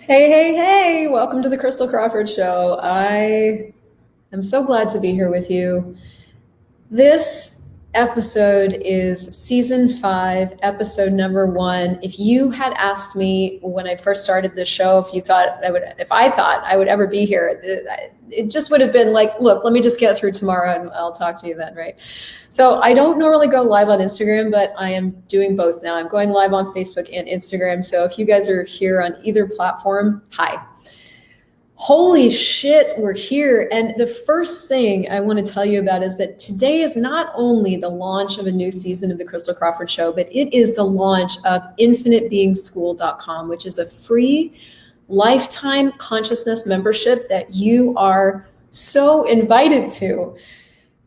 Hey, welcome to the Crystal Crawford Show. I am so glad to be here with you. This episode is season 5, episode number 1. If you had asked me when I first started this show, if I thought I would ever be here, it just would have been like, look, let me just get through tomorrow and I'll talk to you then, right? So I don't normally go live on Instagram, but I am doing both now. I'm going live on Facebook and Instagram. So if you guys are here on either platform, hi. Holy shit, we're here. And the first thing I want to tell you about is that today is not only the launch of a new season of the Crystal Crawford Show, but it is the launch of infinitebeingschool.com, which is a free lifetime consciousness membership that you are so invited to.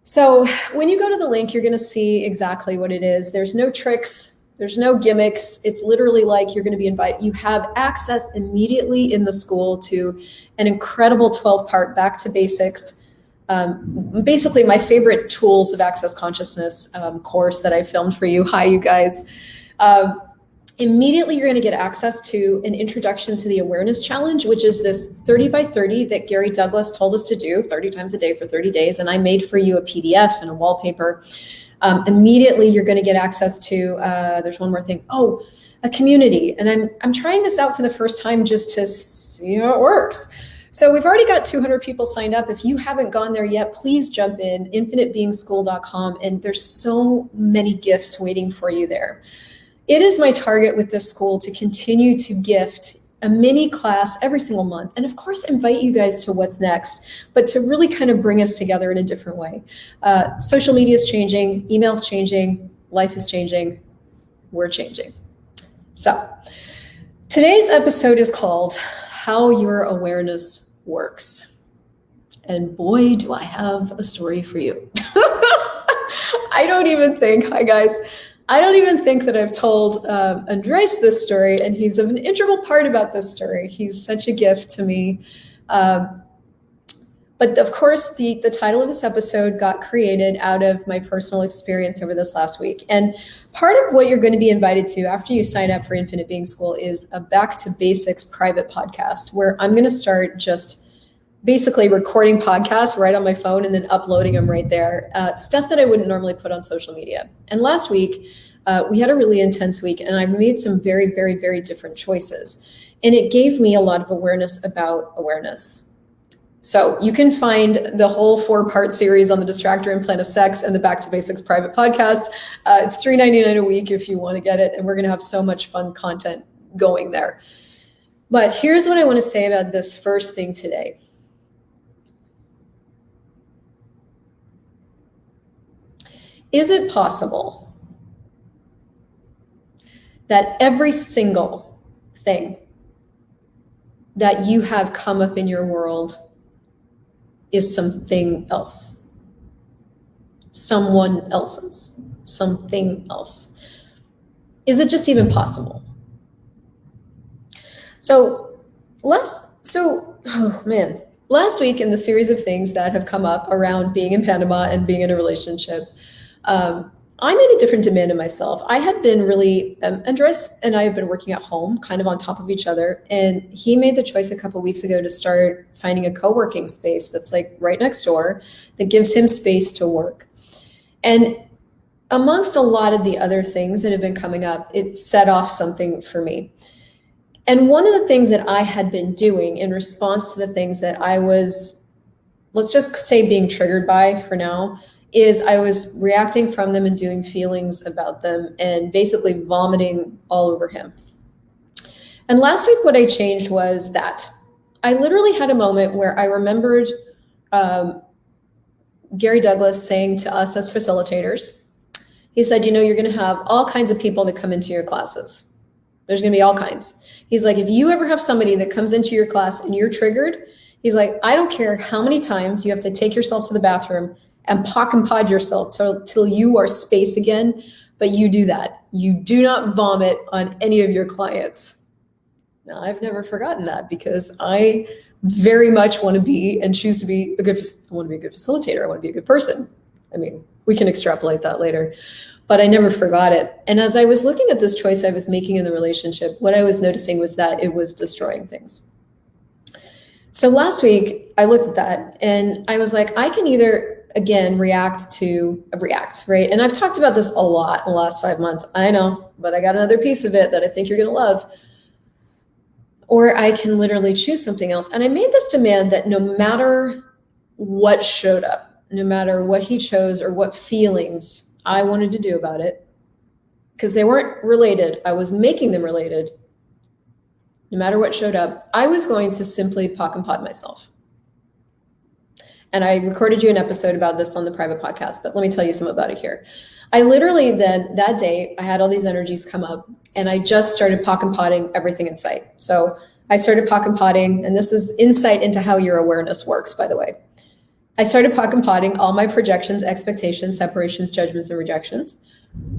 So when you go to the link, you're going to see exactly what it is. There's no tricks. There's no gimmicks. It's literally like you're going to be invited. You have access immediately in the school to an incredible 12-part back to basics. Basically, my favorite tools of access consciousness course that I filmed for you. Hi, you guys. Immediately, you're going to get access to an introduction to the awareness challenge, which is this 30 by 30 that Gary Douglas told us to do 30 times a day for 30 days. And I made for you a PDF and a wallpaper. Immediately, you're going to get access to, there's one more thing. Oh, a community. And I'm trying this out for the first time just to see how it works. So we've already got 200 people signed up. If you haven't gone there yet, please jump in, infinitebeingschool.com. And there's so many gifts waiting for you there. It is my target with this school to continue to gift a mini class every single month. And of course, invite you guys to what's next, but to really kind of bring us together in a different way. Social media is changing, email's changing, life is changing, we're changing. So today's episode is called How Your Awareness Works. And boy, do I have a story for you. I don't even think that I've told Andres this story, and he's an integral part about this story. He's such a gift to me. But of course, the title of this episode got created out of my personal experience over this last week. And part of what you're going to be invited to after you sign up for Infinite Being School is a Back to Basics private podcast, where I'm going to start just basically recording podcasts right on my phone and then uploading them right there. Stuff that I wouldn't normally put on social media. And last week, we had a really intense week, and I made some very, very, very different choices. And it gave me a lot of awareness about awareness. So you can find the whole 4-part series on the Distractor and Plan of Sex and the Back to Basics private podcast. It's $3.99 a week if you want to get it. And we're going to have so much fun content going there. But here's what I want to say about this first thing today. Is it possible that every single thing that you have come up in your world is something else? Someone else's, something else. Is it just even possible? Last week in the series of things that have come up around being in Panama and being in a relationship, I made a different demand of myself. I had been really, Andres and I have been working at home, kind of on top of each other. And he made the choice a couple of weeks ago to start finding a co-working space that's like right next door that gives him space to work. And amongst a lot of the other things that have been coming up, it set off something for me. And one of the things that I had been doing in response to the things that I was, let's just say, being triggered by for now, is I was reacting from them and doing feelings about them and basically vomiting all over him. And last week, what I changed was that I literally had a moment where I remembered Gary Douglas saying to us as facilitators, he said, you're going to have all kinds of people that come into your classes. There's going to be all kinds. He's like, if you ever have somebody that comes into your class and you're triggered, he's like, I don't care how many times you have to take yourself to the bathroom and pock and pod yourself till you are space again, but you do that. You do not vomit on any of your clients. Now, I've never forgotten that because I very much want to be and choose to be I want to be a good facilitator. I want to be a good person. I mean, we can extrapolate that later. but I never forgot it. And as I was looking at this choice I was making in the relationship, what I was noticing was that it was destroying things. So last week I looked at that and I was like, I can either, again, react, right? And I've talked about this a lot in the last 5 months. I know, but I got another piece of it that I think you're going to love. Or I can literally choose something else. And I made this demand that no matter what showed up, no matter what he chose or what feelings I wanted to do about it, because they weren't related, I was making them related. No matter what showed up, I was going to simply pock and pod myself. And I recorded you an episode about this on the private podcast, but let me tell you some about it here. I literally then, that day, I had all these energies come up and I just started pock and podding everything in sight. So I started pock and podding, and this is insight into how your awareness works, by the way. I started pock and podding all my projections, expectations, separations, judgments, and rejections.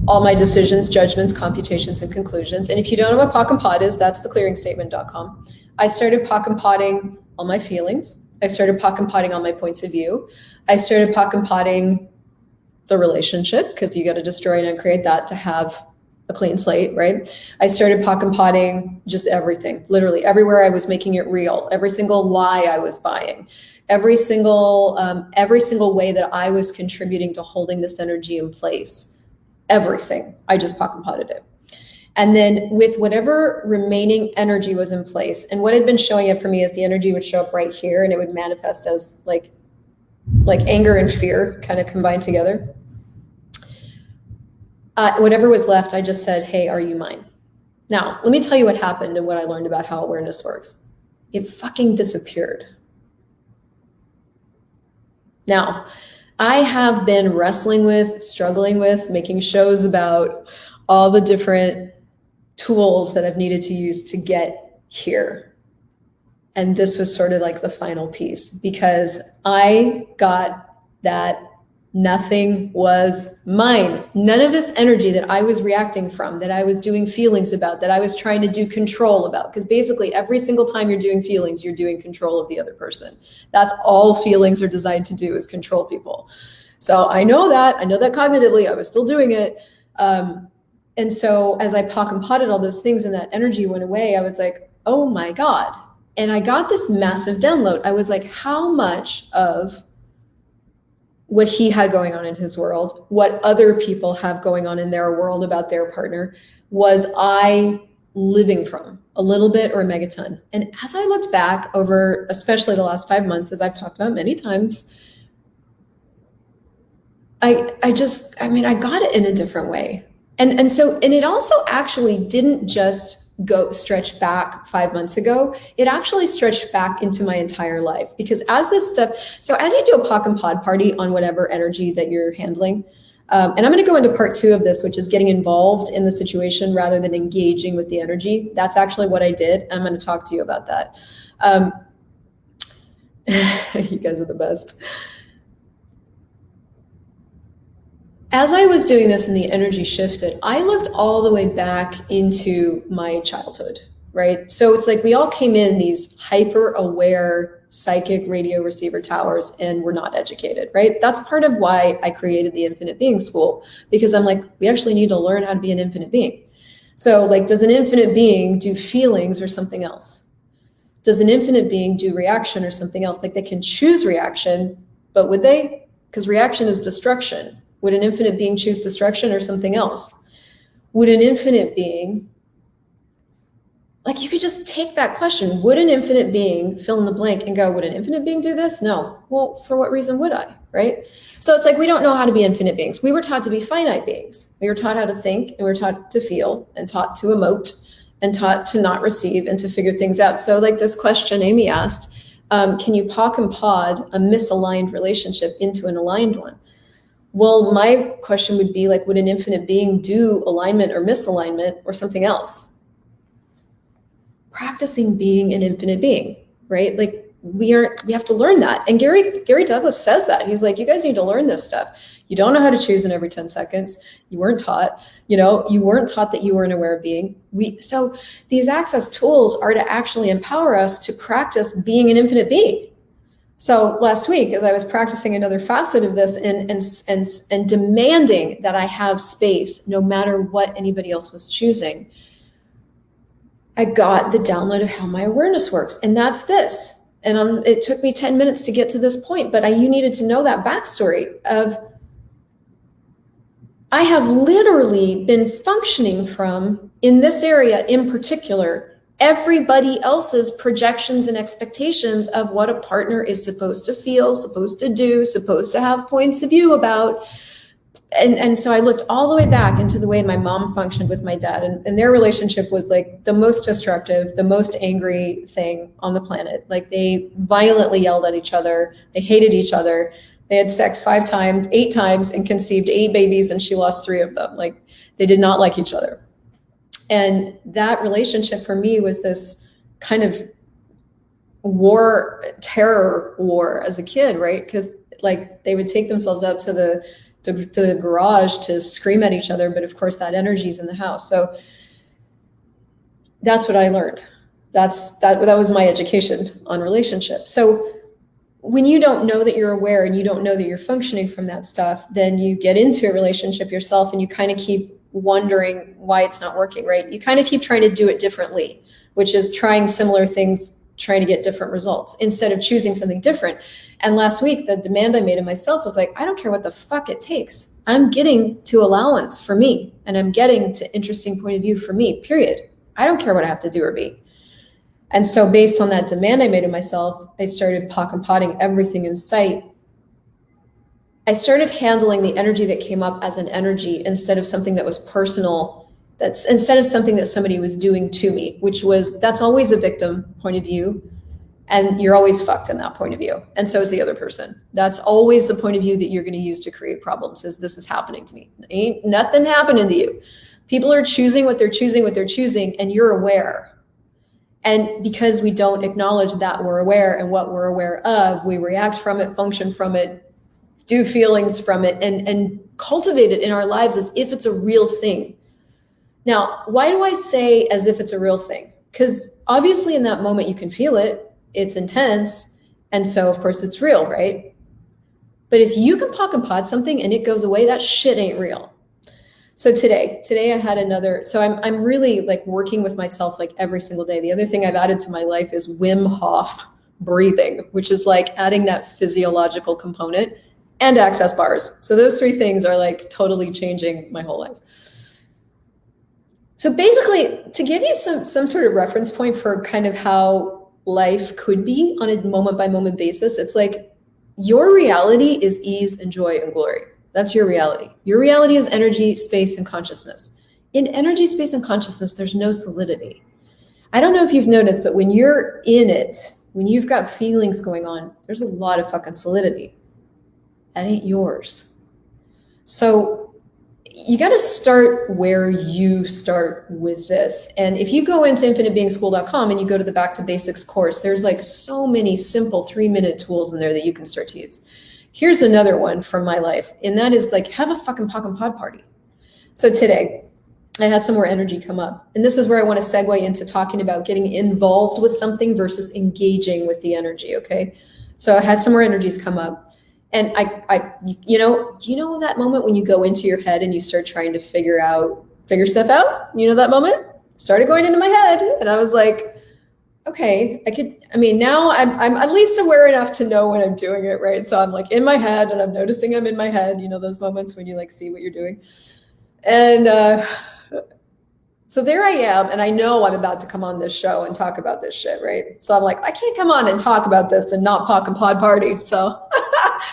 All my decisions, judgments, computations, and conclusions. And if you don't know what pock and pod is, that's theclearingstatement.com. I started pock and podding all my feelings. I started pock and podding all my points of view. I started pock and podding the relationship, because you got to destroy and uncreate that to have a clean slate, right? I started pock and podding just everything, literally everywhere I was making it real, every single lie I was buying, every single way that I was contributing to holding this energy in place. Everything. I just pock and podded it. And then with whatever remaining energy was in place, and what had been showing up for me is the energy would show up right here and it would manifest as like anger and fear kind of combined together. Whatever was left, I just said, hey, are you mine? Now, let me tell you what happened and what I learned about how awareness works. It fucking disappeared. Now, I have been wrestling with, struggling with, making shows about all the different tools that I've needed to use to get here. And this was sort of like the final piece, because I got that nothing was mine. None of this energy that I was reacting from, that I was doing feelings about, that I was trying to do control about, because basically every single time you're doing feelings, you're doing control of the other person. That's all feelings are designed to do, is control people. So I know that cognitively, I was still doing it. And so as I pock and potted all those things and that energy went away, I was like, oh my God. And I got this massive download. I was like, how much of what he had going on in his world, what other people have going on in their world about their partner, was I living from, a little bit or a megaton? And as I looked back over, especially the last 5 months, as I've talked about many times, I got it in a different way. And it also actually didn't just stretch back 5 months ago. It actually stretched back into my entire life, because as this stuff, so as you do a pock and pod party on whatever energy that you're handling, and I'm going to go into part 2 of this, which is getting involved in the situation rather than engaging with the energy. That's actually what I did. I'm going to talk to you about that. You guys are the best. As I was doing this and the energy shifted, I looked all the way back into my childhood, right? So it's like we all came in these hyper-aware psychic radio receiver towers and we're not educated, right? That's part of why I created the Infinite Being School, because I'm like, we actually need to learn how to be an infinite being. So like, does an infinite being do feelings or something else? Does an infinite being do reaction or something else? Like, they can choose reaction, but would they? Because reaction is destruction. Would an infinite being choose destruction or something else? Would an infinite being, like, you could just take that question, would an infinite being fill in the blank and go, would an infinite being do this? No. Well, for what reason would I, right? So it's like, we don't know how to be infinite beings. We were taught to be finite beings. We were taught how to think, and we were taught to feel, and taught to emote, and taught to not receive and to figure things out. So like this question Amy asked, can you pock and pod a misaligned relationship into an aligned one? Well, my question would be like, would an infinite being do alignment or misalignment or something else? Practicing being an infinite being, right? Like, we have to learn that. And Gary Douglas says that. He's like, you guys need to learn this stuff. You don't know how to choose in every 10 seconds. You weren't taught, you weren't taught that you weren't aware of being. So these access tools are to actually empower us to practice being an infinite being. So last week, as I was practicing another facet of this and demanding that I have space, no matter what anybody else was choosing, I got the download of how my awareness works. And that's this. And it took me 10 minutes to get to this point, but you needed to know that backstory of, I have literally been functioning from, in this area in particular, everybody else's projections and expectations of what a partner is supposed to feel, supposed to do, supposed to have points of view about. And so I looked all the way back into the way my mom functioned with my dad, and their relationship was like the most destructive, the most angry thing on the planet. Like, they violently yelled at each other. They hated each other. They had sex 8 times and conceived 8 babies, and she lost 3 of them. Like, they did not like each other. And that relationship for me was this kind of terror war as a kid, right? Because like, they would take themselves out to the garage to scream at each other, but of course that energy's in the house. So that's what I learned. That was my education on relationships. So when you don't know that you're aware and you don't know that you're functioning from that stuff, then you get into a relationship yourself and you kind of keep wondering why it's not working, right? You kind of keep trying to do it differently, which is trying similar things, trying to get different results instead of choosing something different. And last week, the demand I made of myself was like, I don't care what the fuck it takes. I'm getting to allowance for me, and I'm getting to interesting point of view for me, period. I don't care what I have to do or be. And so based on that demand I made of myself, I started potting everything in sight. I started handling the energy that came up as an energy instead of something that was personal. That's instead of something that somebody was doing to me, that's always a victim point of view. And you're always fucked in that point of view. And so is the other person. That's always the point of view that you're going to use to create problems, is this is happening to me. Ain't nothing happening to you. People are choosing what they're choosing, and you're aware. And because we don't acknowledge that we're aware and what we're aware of, we react from it, function from it, do feelings from it, and cultivate it in our lives as if it's a real thing. Now, why do I say as if it's a real thing? Because obviously in that moment you can feel it. It's intense. And so of course it's real, right? But if you can pot something and it goes away, that shit ain't real. So today I had so I'm really like working with myself like every single day. The other thing I've added to my life is Wim Hof breathing, which is like adding that physiological component, and access bars. So those 3 things are like totally changing my whole life. So basically, to give you some sort of reference point for kind of how life could be on a moment by moment basis, it's like your reality is ease and joy and glory. That's your reality. Your reality is energy, space, and consciousness. In energy, space, and consciousness, there's no solidity. I don't know if you've noticed, but when you're in it, when you've got feelings going on, there's a lot of fucking solidity. That ain't yours. So you got to start where you start with this. And if you go into infinitebeingschool.com and you go to the Back to Basics course, there's like so many simple 3-minute tools in there that you can start to use. Here's another one from my life, and that is like, have a fucking pod party. So today I had some more energy come up, and this is where I want to segue into talking about getting involved with something versus engaging with the energy. Okay. So I had some more energies come up. And you know that moment when you go into your head and you start trying to figure stuff out? You know that moment? Started going into my head, and I was like, okay, now I'm at least aware enough to know when I'm doing it, right? So I'm like in my head, and I'm noticing I'm in my head, those moments when you like see what you're doing. And so there I am, and I know I'm about to come on this show and talk about this shit, right? So I'm like, I can't come on and talk about this and not pod party. So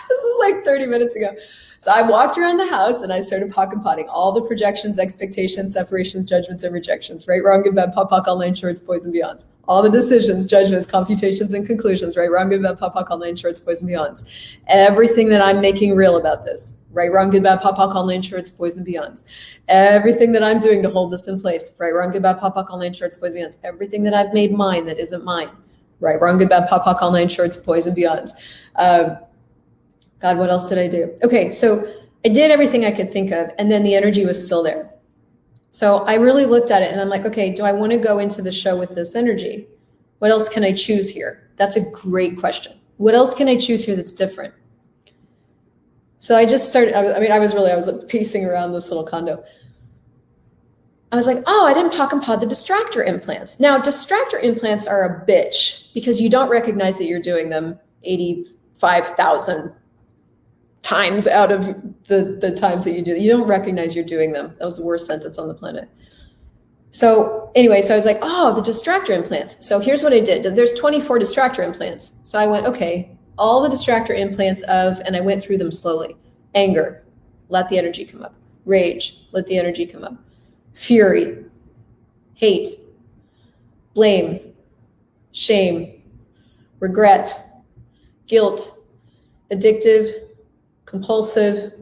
this is like 30 minutes ago. So I walked around the house and I started potting all the projections, expectations, separations, judgments, and rejections, right, wrong, good, bad, POC, all 9 shorts, boys, and beyonds. All the decisions, judgments, computations, and conclusions, right, wrong, good, bad, POC, all 9 shorts, boys, and beyonds. Everything that I'm making real about this, right, wrong, good, bad, POC, all 9 shorts, boys, and beyonds. Everything that I'm doing to hold this in place, right, wrong, good, bad, POC, all 9 shorts, boys, and beyonds. Everything that I've made mine that isn't mine, right, wrong, good, bad, POC, all 9 shorts, boys, and beyonds. God, what else did I do? Okay, so I did everything I could think of, and then the energy was still there. So I really looked at it and I'm like, okay, do I want to go into the show with this energy? What else can I choose here? That's a great question. What else can I choose here that's different? So I just started, I was pacing around this little condo. I was like, oh, I didn't pock and pod the distractor implants. Now, distractor implants are a bitch because you don't recognize that you're doing them 85,000 times out of the times that you do. You don't recognize you're doing them. That was the worst sentence on the planet. So anyway, so I was like, oh, the distractor implants. So here's what I did. There's 24 distractor implants. So I went, okay, all the distractor implants and I went through them slowly. Anger, let the energy come up. Rage, let the energy come up. Fury, hate, blame, shame, regret, guilt, addictive, compulsive,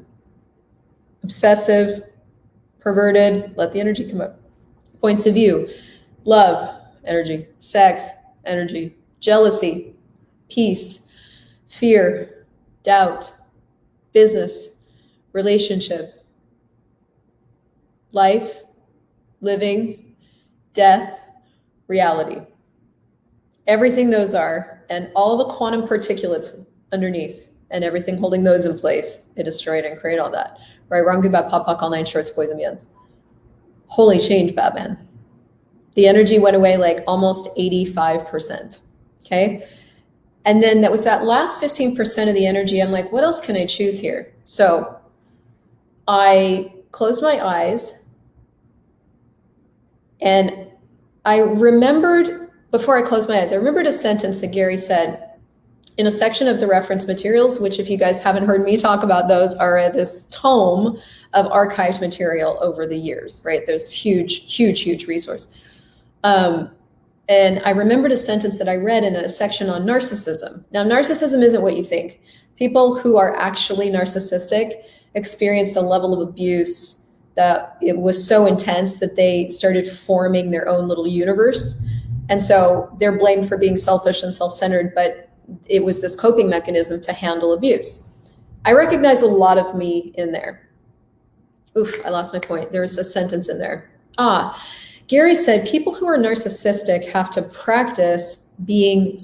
obsessive, perverted, let the energy come up. Points of view, love, energy, sex, energy, jealousy, peace, fear, doubt, business, relationship, life, living, death, reality. Everything those are, and all the quantum particulates underneath, and everything holding those in place, it destroyed and created all that. Right, wrong, good, bad, pop, all nine shorts, boys and beyonds. Holy change, Batman. The energy went away like almost 85%, okay? And then with that last 15% of the energy, I'm like, what else can I choose here? So I closed my eyes and I remembered, before I closed my eyes, I remembered a sentence that Gary said in a section of the reference materials, which if you guys haven't heard me talk about those, are this tome of archived material over the years, right? There's huge resource. And I remembered a sentence that I read in a section on narcissism. Now, narcissism isn't what you think. People who are actually narcissistic experienced a level of abuse that it was so intense that they started forming their own little universe. And so they're blamed for being selfish and self-centered, but it was this coping mechanism to handle abuse. I recognize a lot of me in there. Oof, I lost my point. There was a sentence in there. Gary said people who are narcissistic have to practice being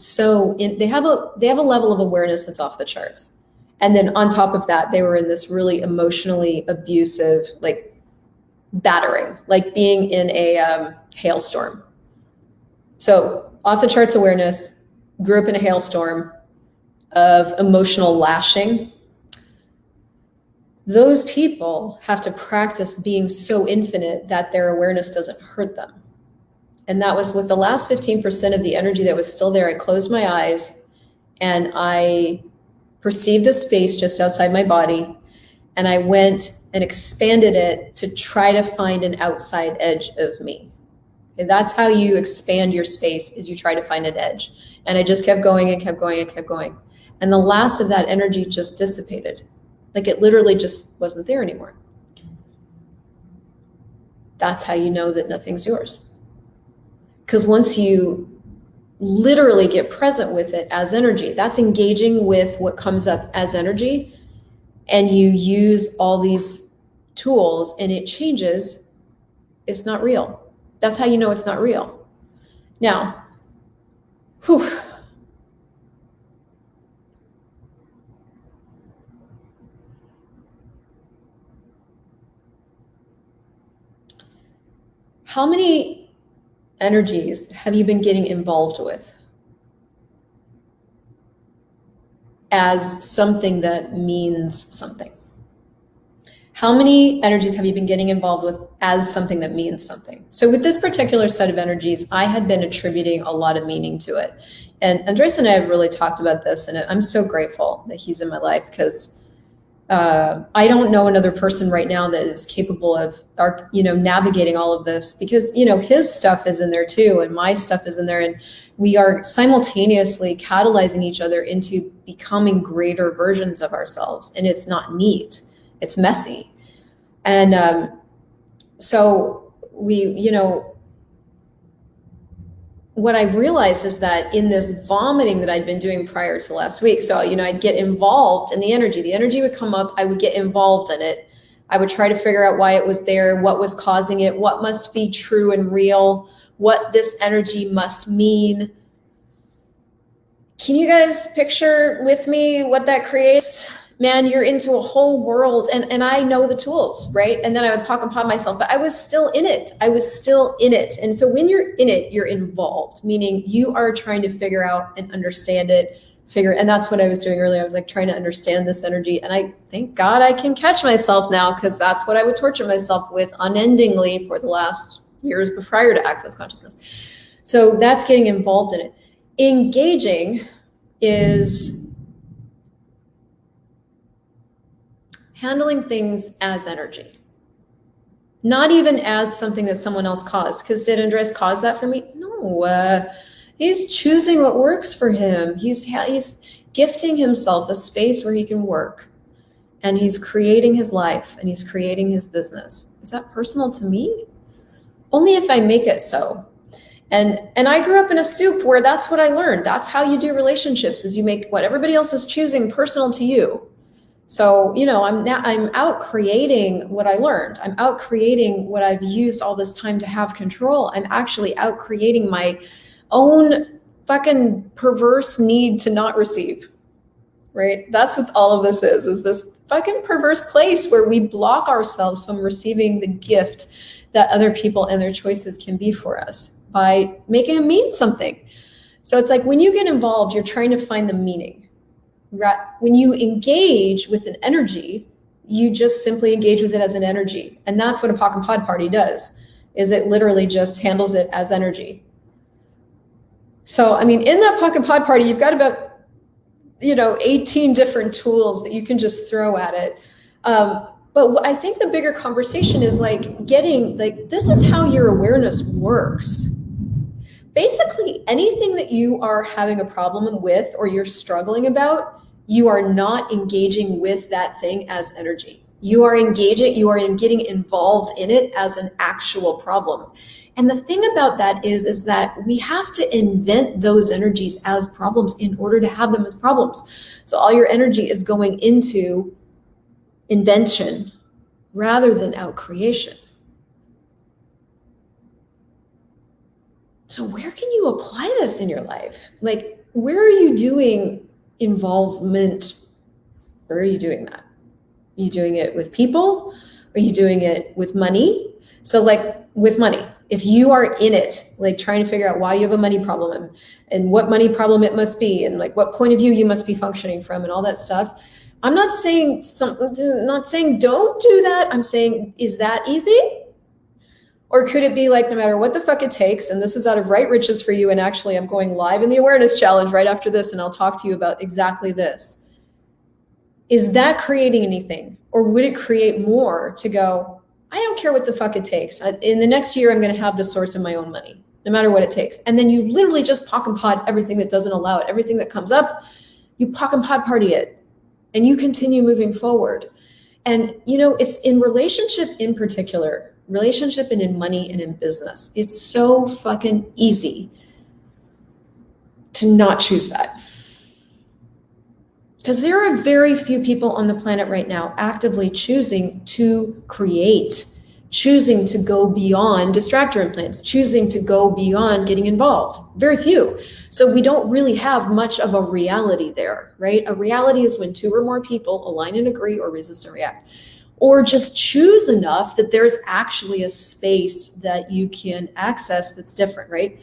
they have a level of awareness that's off the charts. And then on top of that, they were in this really emotionally abusive, like battering, like being in a hailstorm. So off the charts awareness, grew up in a hailstorm of emotional lashing. Those people have to practice being so infinite that their awareness doesn't hurt them. And that was with the last 15% of the energy that was still there. I closed my eyes and I perceived the space just outside my body. And I went and expanded it to try to find an outside edge of me. And that's how you expand your space, is you try to find an edge. And I just kept going and kept going and kept going. And the last of that energy just dissipated. Like it literally just wasn't there anymore. That's how you know that nothing's yours. Because once you literally get present with it as energy, that's engaging with what comes up as energy, and you use all these tools and it changes, it's not real. That's how you know it's not real. Now, how many energies have you been getting involved with as something that means something? How many energies have you been getting involved with as something that means something? So with this particular set of energies, I had been attributing a lot of meaning to it. And Andres and I have really talked about this, and I'm so grateful that he's in my life, because I don't know another person right now that is capable of, navigating all of this, because, his stuff is in there too, and my stuff is in there, and we are simultaneously catalyzing each other into becoming greater versions of ourselves. And it's not neat, it's messy. And so we, what I realized is that in this vomiting that I'd been doing prior to last week, so, I'd get involved in the energy would come up, I would get involved in it. I would try to figure out why it was there, what was causing it, what must be true and real, what this energy must mean. Can you guys picture with me what that creates? Man, you're into a whole world, and I know the tools, right? And then I would poke upon myself, but I was still in it. And so when you're in it, you're involved, meaning you are trying to figure out and understand it, and that's what I was doing earlier. I was like trying to understand this energy. And I thank God I can catch myself now, because that's what I would torture myself with unendingly for the last years prior to Access Consciousness. So that's getting involved in it. Engaging is handling things as energy, not even as something that someone else caused. Because did Andres cause that for me? No. He's choosing what works for him. He's gifting himself a space where he can work, and he's creating his life, and he's creating his business. Is that personal to me? Only if I make it so. And I grew up in a soup where that's what I learned. That's how you do relationships, is you make what everybody else is choosing personal to you. So, I'm out creating what I learned. I'm out creating what I've used all this time to have control. I'm actually out creating my own fucking perverse need to not receive, right? That's what all of this is this fucking perverse place where we block ourselves from receiving the gift that other people and their choices can be for us by making it mean something. So it's like when you get involved, you're trying to find the meaning. When you engage with an energy, you just simply engage with it as an energy. And that's what a POC and POD party does, is it literally just handles it as energy. So, in that POC and POD party, you've got about, 18 different tools that you can just throw at it. But I think the bigger conversation is this is how your awareness works. Basically, anything that you are having a problem with or you're struggling about, you are not engaging with that thing as energy. You are getting involved in it as an actual problem. And the thing about that is that we have to invent those energies as problems in order to have them as problems. So all your energy is going into invention rather than out creation. So where can you apply this in your life? Where are you doing involvement? Where are you doing that? Are you doing it with people? Are you doing it with money? So with money, if you are in it, trying to figure out why you have a money problem and what money problem it must be, and what point of view you must be functioning from and all that stuff. I'm not saying don't do that. I'm saying, is that easy? Or could it be no matter what the fuck it takes, and this is out of right riches for you, and actually I'm going live in the awareness challenge right after this, and I'll talk to you about exactly this. Is that creating anything? Or would it create more to go, I don't care what the fuck it takes. In the next year, I'm going to have the source of my own money, no matter what it takes. And then you literally just POC and POD everything that doesn't allow it. Everything that comes up, you POC and POD party it, and you continue moving forward. And, it's in relationship in particular, relationship and in money and in business, it's so fucking easy to not choose that. Because there are very few people on the planet right now actively choosing to create, choosing to go beyond distractor implants, choosing to go beyond getting involved. Very few. So we don't really have much of a reality there, right? A reality is when two or more people align and agree or resist and react. Or just choose enough that there's actually a space that you can access that's different, right?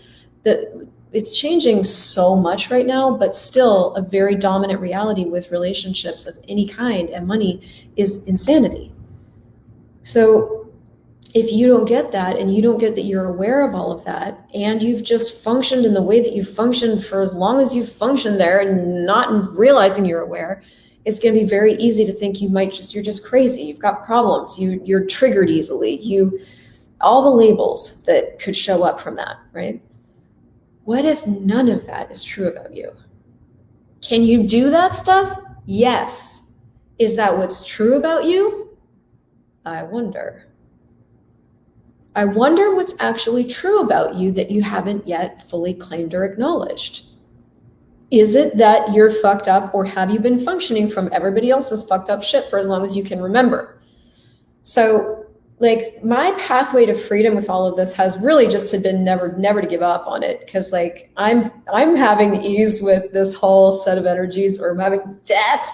It's changing so much right now, but still a very dominant reality with relationships of any kind and money is insanity. So if you don't get that, and you don't get that you're aware of all of that, and you've just functioned in the way that you've functioned for as long as you've functioned there and not realizing you're aware, it's going to be very easy to think you're just crazy. You've got problems. You're triggered easily. All the labels that could show up from that, right? What if none of that is true about you? Can you do that stuff? Yes. Is that what's true about you? I wonder. I wonder what's actually true about you that you haven't yet fully claimed or acknowledged. Is it that you're fucked up, or have you been functioning from everybody else's fucked up shit for as long as you can remember? So like my pathway to freedom with all of this has really just been never to give up on it, because like I'm having ease with this whole set of energies, or I'm having death.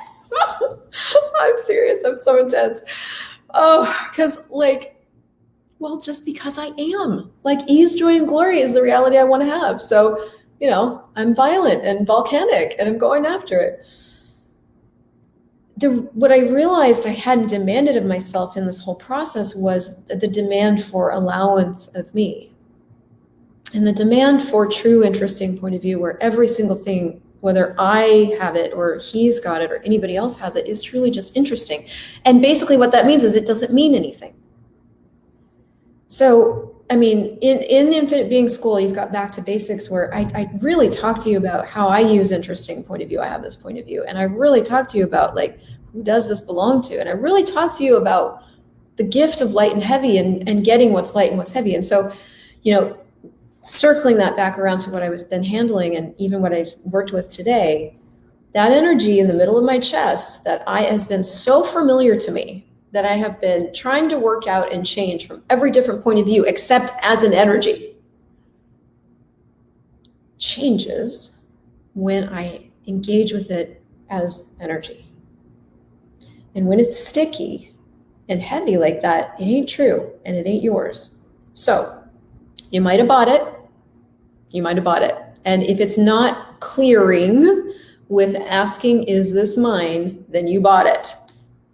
I'm serious. I'm so intense. Oh, because like, well, just because I am. Like, ease, joy, and glory is the reality I want to have. So, you know, I'm violent and volcanic and I'm going after it. What I realized I hadn't demanded of myself in this whole process was the demand for allowance of me. And the demand for true, interesting point of view, where every single thing, whether I have it or he's got it or anybody else has it, is truly just interesting. And basically what that means is it doesn't mean anything. So, I mean, in Infinite Being School, you've got Back to Basics, where I really talk to you about how I use interesting point of view. I have this point of view. And I really talk to you about, like, who does this belong to? And I really talk to you about the gift of light and heavy, and getting what's light and what's heavy. And so, you know, circling that back around to what I was then handling, and even what I've worked with today, that energy in the middle of my chest that has been so familiar to me, that I have been trying to work out and change from every different point of view, except as an energy, changes when I engage with it as energy. And when it's sticky and heavy like that, it ain't true and it ain't yours. So you might have bought it. You might have bought it. And if it's not clearing with asking, is this mine? Then you bought it.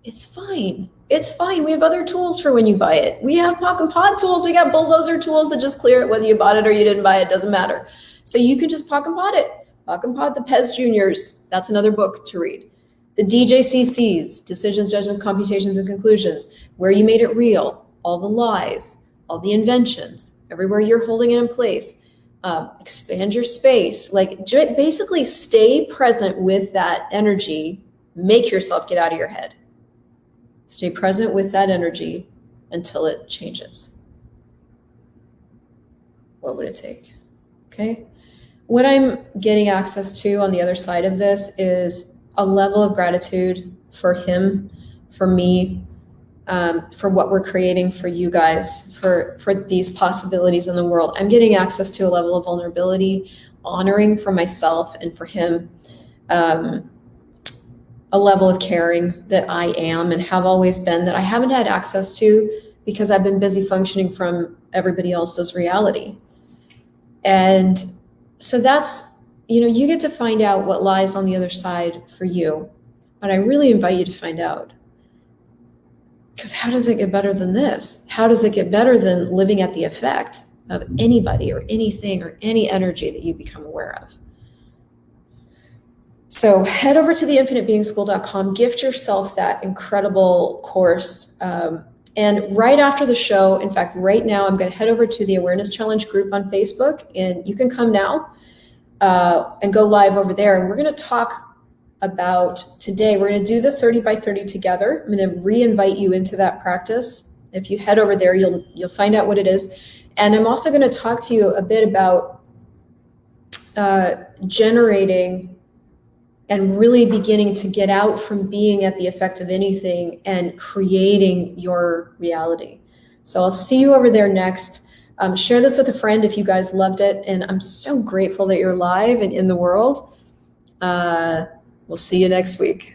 It's fine. It's fine. We have other tools for when you buy it. We have POC and POD tools. We got bulldozer tools that just clear it, whether you bought it or you didn't buy it, doesn't matter. So you can just POC and POD it. POC and POD the Pez Juniors. That's another book to read. The DJCCs, Decisions, Judgments, Computations, and Conclusions, where you made it real, all the lies, all the inventions, everywhere you're holding it in place. Expand your space. Like, basically stay present with that energy. Make yourself get out of your head. Stay present with that energy until it changes. What would it take? Okay. What I'm getting access to on the other side of this is a level of gratitude for him, for me, for what we're creating for you guys, for these possibilities in the world. I'm getting access to a level of vulnerability, honoring for myself and for him, a level of caring that I am and have always been, that I haven't had access to because I've been busy functioning from everybody else's reality. And so that's, you know, you get to find out what lies on the other side for you. But I really invite you to find out. Because how does it get better than this? How does it get better than living at the effect of anybody or anything or any energy that you become aware of? So head over to theinfinitebeingschool.com, gift yourself that incredible course. And right after the show, in fact, right now, I'm going to head over to the Awareness Challenge group on Facebook, and you can come now and go live over there. And we're going to talk about today, we're going to do the 30 by 30 together. I'm going to re-invite you into that practice. If you head over there, you'll find out what it is. And I'm also going to talk to you a bit about generating and really beginning to get out from being at the effect of anything and creating your reality. So I'll see you over there next. Share this with a friend if you guys loved it. And I'm so grateful that you're live and in the world. We'll see you next week.